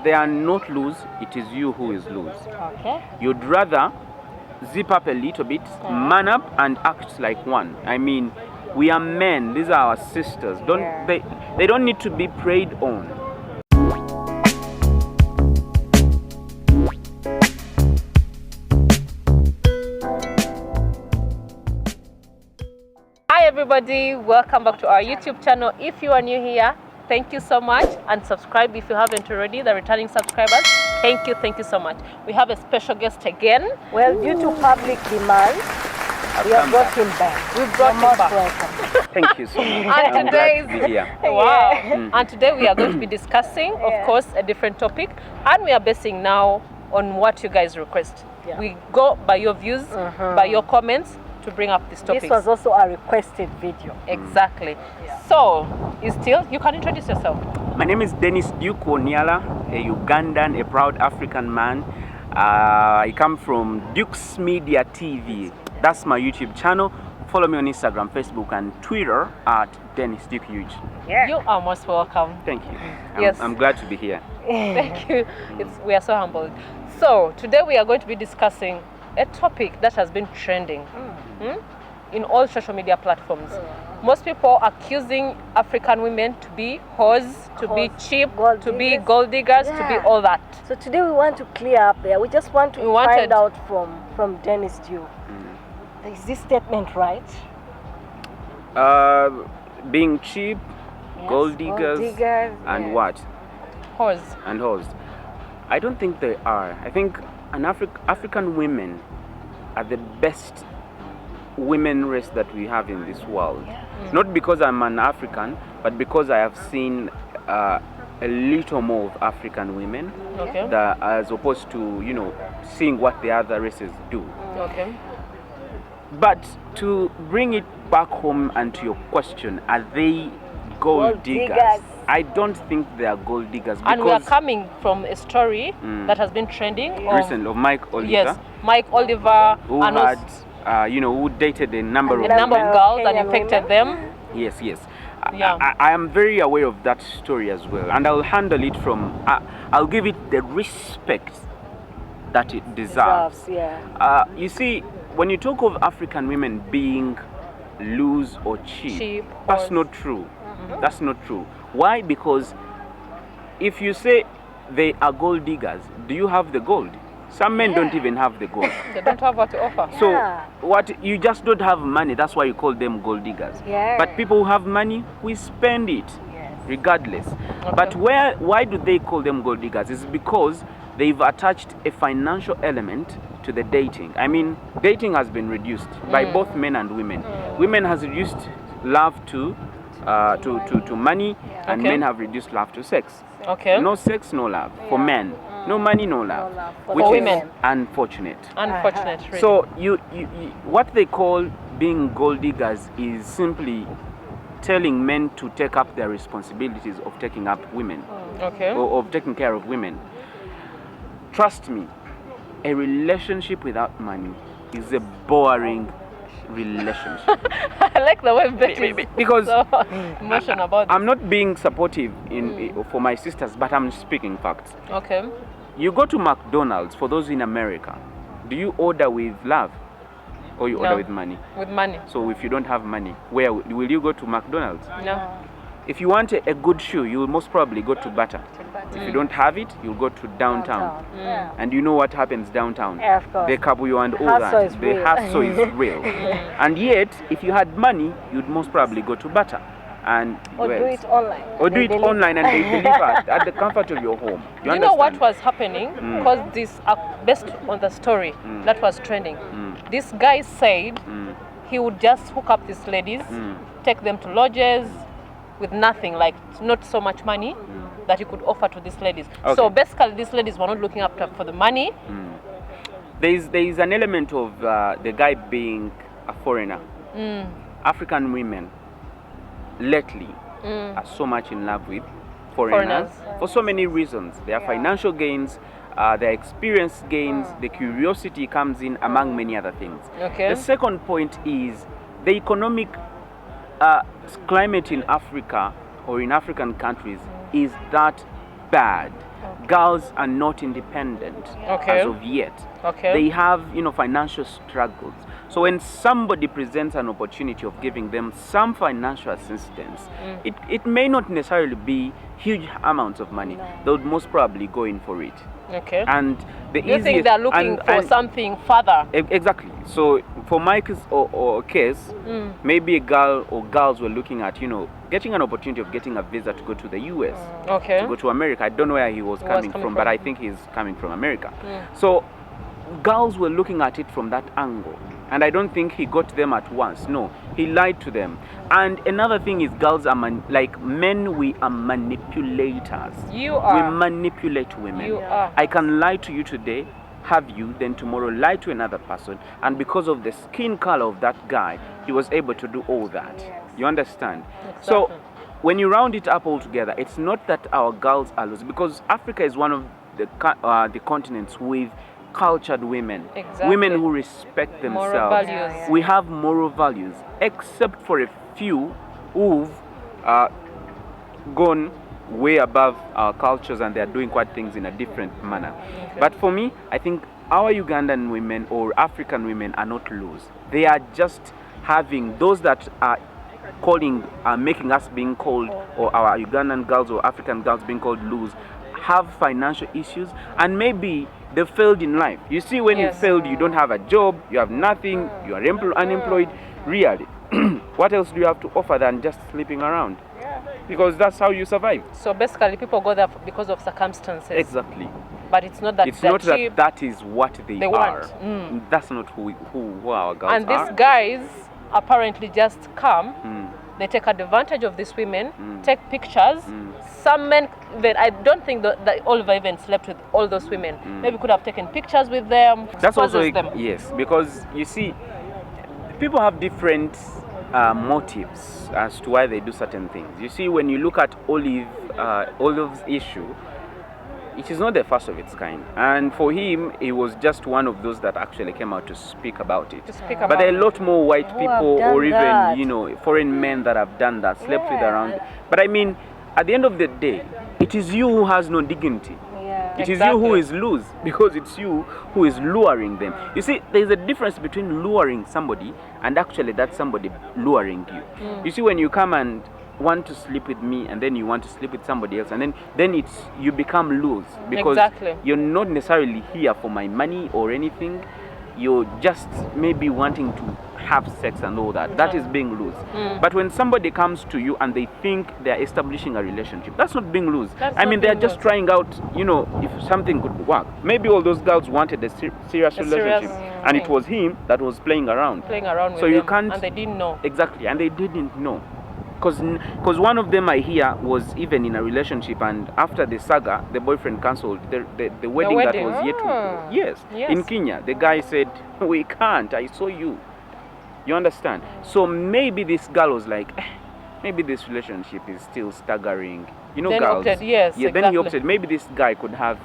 they are not loose, it is you who is loose. Okay. You'd rather zip up a little bit, man up, and act like one. I mean, we are men. These are our sisters. They don't need to be preyed on. Hi everybody, welcome back to our YouTube channel. If you are new here, thank you so much, and subscribe if you haven't already. The returning subscribers, thank you so much. We have a special guest again. Well, due to public demand, we have brought him back. We brought him back. Welcome. Thank you so much. And I'm glad to be here. Wow. And today we are going to be discussing, of course, a different topic, and we are basing now on what you guys request. Yeah. We go by your views, by your comments, to bring up this topic. This was also a requested video. Exactly. So, you can introduce yourself. My name is Denis Duke, a Ugandan, a proud African man. I come from Duke's Media TV. That's my YouTube channel. Follow me on Instagram, Facebook, and Twitter at Denis Duke Huge. Yeah. You are most welcome. Thank you. Yes. I'm glad to be here. Thank you. We are so humbled. So, today we are going to be discussing a topic that has been trending in all social media platforms. Most people accusing African women to be whores, to be cheap, to be gold diggers, to be all that. So today we want to clear up there. We just want to find out from Denis Duke. Is this statement right? Being cheap, gold diggers, and what? Whores. And whores. I don't think they are. I think African women are the best women race that we have in this world. Not because I'm an African, but because I have seen a little more of African women, as opposed to seeing what the other races do. Okay. But to bring it back home and to your question, are they gold diggers? I don't think they are gold diggers. And we are coming from a story that has been trending recent of Mike Oliver. Yes, Mike Oliver, who had who dated a number of girls and infected them. Yes. I am very aware of that story as well, and I'll handle it from. I'll give it the respect that it deserves. You see, when you talk of African women being loose or cheap that's not true. That's not true. Why? Because if you say they are gold diggers, do you have the gold? Some men don't even have the gold. They don't have what to offer. So you just don't have money. That's why you call them gold diggers. But people who have money, we spend it regardless. But why do they call them gold diggers? It's because they've attached a financial element to the dating. I mean, dating has been reduced by both men and women. Women has reduced love to money, and men have reduced love to sex. No sex, no love for men. No money, no love. Which for is women. Unfortunate. Unfortunate. Really. So you what they call being gold diggers is simply telling men to take up their responsibilities of taking up women, or of taking care of women. Trust me, a relationship without money is a boring relationship. I like the way Betty because so emotional about this. I'm not being supportive for my sisters, but I'm speaking facts. Okay. You go to McDonald's, for those in America, do you order with love or you order with money? With money. So if you don't have money, where will you go to McDonald's? No. If you want a good shoe, you will most probably go to Bata. If you don't have it, you'll go to downtown. And you know what happens downtown? Of course. The Kabuyo and all that. The hustle is real. And yet, if you had money, you'd most probably go to Bata. Or do it online. Or do it online and they deliver at the comfort of your home. You know what was happening? Because this, based on the story that was trending, this guy said he would just hook up these ladies, take them to lodges with nothing, like not so much money that he could offer to these ladies. So basically these ladies were not looking up for the money. There is an element of the guy being a foreigner. African women lately are so much in love with foreigners for so many reasons. Their financial gains, their experience gains, the curiosity comes in, among many other things. The second point is the economic climate in Africa or in African countries is that bad girls are not independent as of yet. They have, financial struggles. So when somebody presents an opportunity of giving them some financial assistance, it may not necessarily be huge amounts of money. They would most probably go in for it. And the you think they're looking for something further? Exactly. So for my case or case, maybe a girl or girls were looking at, getting an opportunity of getting a visa to go to the US, to go to America. I don't know where he was coming from, but I think he's coming from America. So girls were looking at it from that angle. And I don't think he got them at once. No, he lied to them. And another thing is, girls are like men. We are manipulators. You are. We manipulate women. You are. I can lie to you today, have you, then tomorrow lie to another person, and because of the skin color of that guy, he was able to do all that. Yes. You understand? Exactly. So when you round it up all together, it's not that our girls are losing, because Africa is one of the continents with cultured women, women who respect themselves. Moral values. We have moral values, except for a few who've gone way above our cultures, and they're doing quite things in a different manner. But for me, I think our Ugandan women or African women are not loose. They are just having those that are making us being called, or our Ugandan girls or African girls being called loose, have financial issues, and maybe they failed in life. You see, when you failed, you don't have a job, you have nothing, you are unemployed. Really, what else do you have to offer than just sleeping around? Because that's how you survive. So basically, people go there because of circumstances. Exactly. But it's not that it's not cheap. That is what they are. That's not who our girls are. And these guys apparently just come. They take advantage of these women, take pictures. Some men, I don't think that Oliver even slept with all those women. Maybe could have taken pictures with them. That's also yes, because you see, people have different motives as to why they do certain things. You see, when you look at Olive's issue, it is not the first of its kind, and for him, he was just one of those that actually came out to speak about it. But there are a lot more white people, or even foreign men that have done that, slept with around. But I mean, at the end of the day, it is you who has no dignity. It is you who is loose, because it's you who is luring them. You see, there is a difference between luring somebody and actually that somebody luring you. You see, when you come and want to sleep with me, and then you want to sleep with somebody else, and then you become loose, because you're not necessarily here for my money or anything. You're just maybe wanting to have sex and all that. That is being loose. But when somebody comes to you and they think they're establishing a relationship, that's not being loose. I mean, they're just trying out, if something could work. Maybe all those girls wanted a serious relationship, and it was him that was playing around with you can't, and they didn't know. Exactly, and they didn't know. Because one of them, I hear, was even in a relationship, and after the saga, the boyfriend cancelled the wedding that was yet to. Yes, in Kenya. The guy said, "We can't, I saw you." You understand? So maybe this girl was like, maybe this relationship is still staggering. Then girls. Then he opted. Maybe this guy could have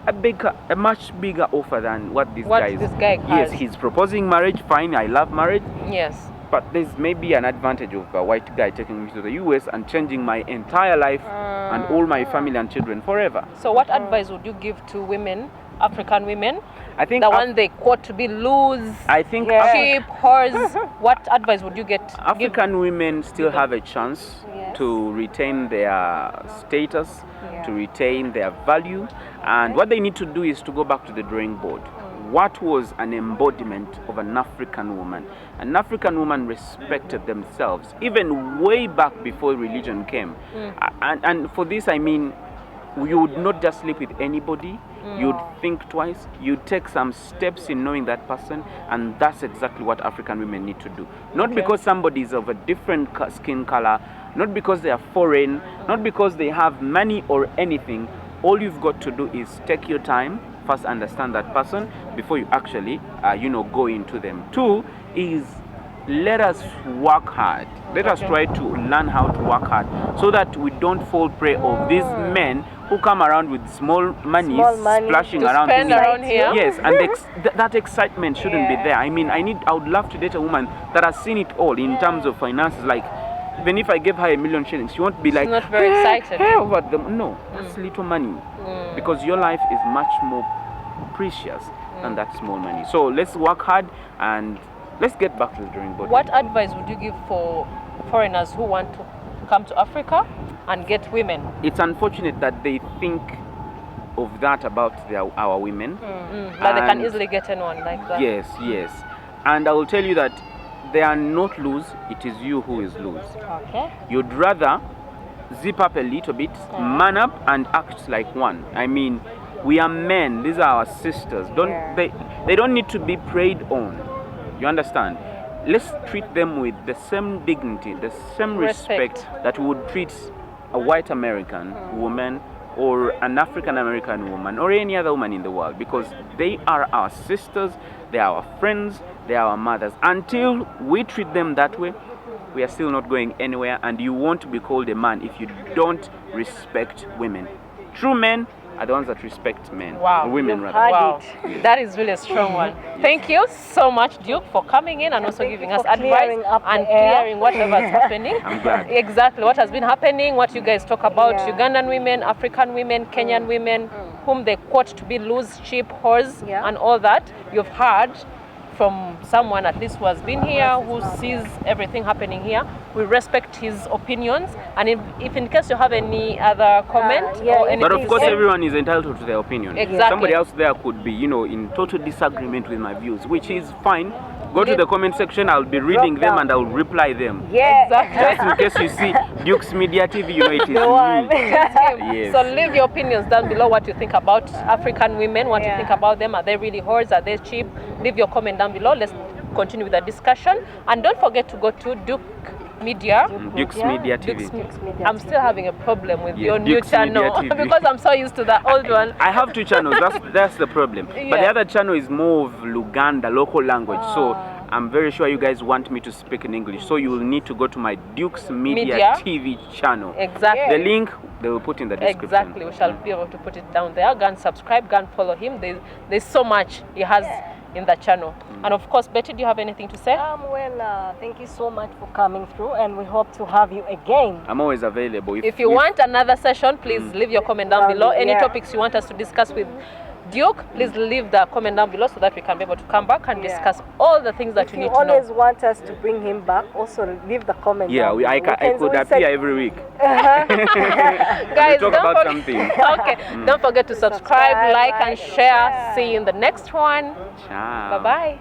a much bigger offer than what this guy has. Yes, he's proposing marriage. Fine, I love marriage. Yes. But there's maybe an advantage of a white guy taking me to the US and changing my entire life and all my family and children forever. So what advice would you give to women, African women? I think the one they quote to be loose, I think cheap, whores. What advice would you African women still have a chance to retain their status, to retain their value, and what they need to do is to go back to the drawing board. What was an embodiment of an African woman? An African woman respected themselves, even way back before religion came. And for this, I mean, you would not just sleep with anybody. You'd think twice. You'd take some steps in knowing that person, and that's exactly what African women need to do. Not because somebody is of a different skin color, not because they are foreign, not because they have money or anything. All you've got to do is take your time, first understand that person before you actually, go into them. Two is, let us work hard. Let us try to learn how to work hard so that we don't fall prey of these men who come around with small money splashing around here. Yes, and that excitement shouldn't be there. I mean, I would love to date a woman that has seen it all in terms of finances. Like, even if I gave her 1 million shillings, she won't be like, not very excited. Hey, over them. No, that's little money. Because your life is much more precious than that small money. So let's work hard and let's get back to the drawing board. What advice would you give for foreigners who want to come to Africa and get women? It's unfortunate that they think of that about our women. But they can easily get anyone like that. Yes, yes. And I will tell you that they are not lose, it is you who is lose. Okay. You'd rather zip up a little bit, man up and act like one. I mean, we are men, these are our sisters. They don't need to be preyed on. You understand? Let's treat them with the same dignity, the same respect that we would treat a white American woman or an African American woman or any other woman in the world, because they are our sisters, they are our friends, they are our mothers. Until we treat them that way, we are still not going anywhere, and you won't be called a man if you don't respect women. True men are the ones that respect men. Wow. Women, rather. Wow. That is really a strong one. Thank you so much, Duke, for coming in and also giving us advice and clearing whatever is happening. I'm glad. Exactly what has been happening, what you guys talk about, Ugandan women, African women, Kenyan women, whom they quote to be loose, cheap, whores, and all that. You've heard from someone at least who has been here, who sees everything happening here. We respect his opinions, and if in case you have any other comment or anything, but of course everyone is entitled to their opinion. Exactly. Somebody else there could be, in total disagreement with my views, which is fine. Go to the comment section, I'll be reading them and I'll reply them. Yeah, exactly. Just in case you see Duke's Media TV, it is me. Yes. So leave your opinions down below, what you think about African women, what you think about them. Are they really whores? Are they cheap? Leave your comment down below. Let's continue with the discussion. And don't forget to go to Duke Media. Duke's Media TV. I'm still having a problem with your new Duke's channel because I'm so used to the old one. I have 2 channels, that's the problem. But the other channel is more of Luganda, local language. So I'm very sure you guys want me to speak in English. So you will need to go to my Duke's Media TV channel. Exactly. The link they will put in the description. Exactly. We shall be able to put it down there. Go and subscribe, go and follow him. There's so much he has in the channel. And of course, Betty, do you have anything to say? Thank you so much for coming through, and we hope to have you again. I'm always available. If you want another session, please leave your comment down below. Any topics you want us to discuss with Duke, please leave the comment down below so that we can be able to come back and discuss all the things that you need to know. If you always want us to bring him back, also leave the comment down below. I could appear every week. Guys, talk about something. Okay, don't forget to subscribe, like, and share. See you in the next one. Ciao. Bye-bye.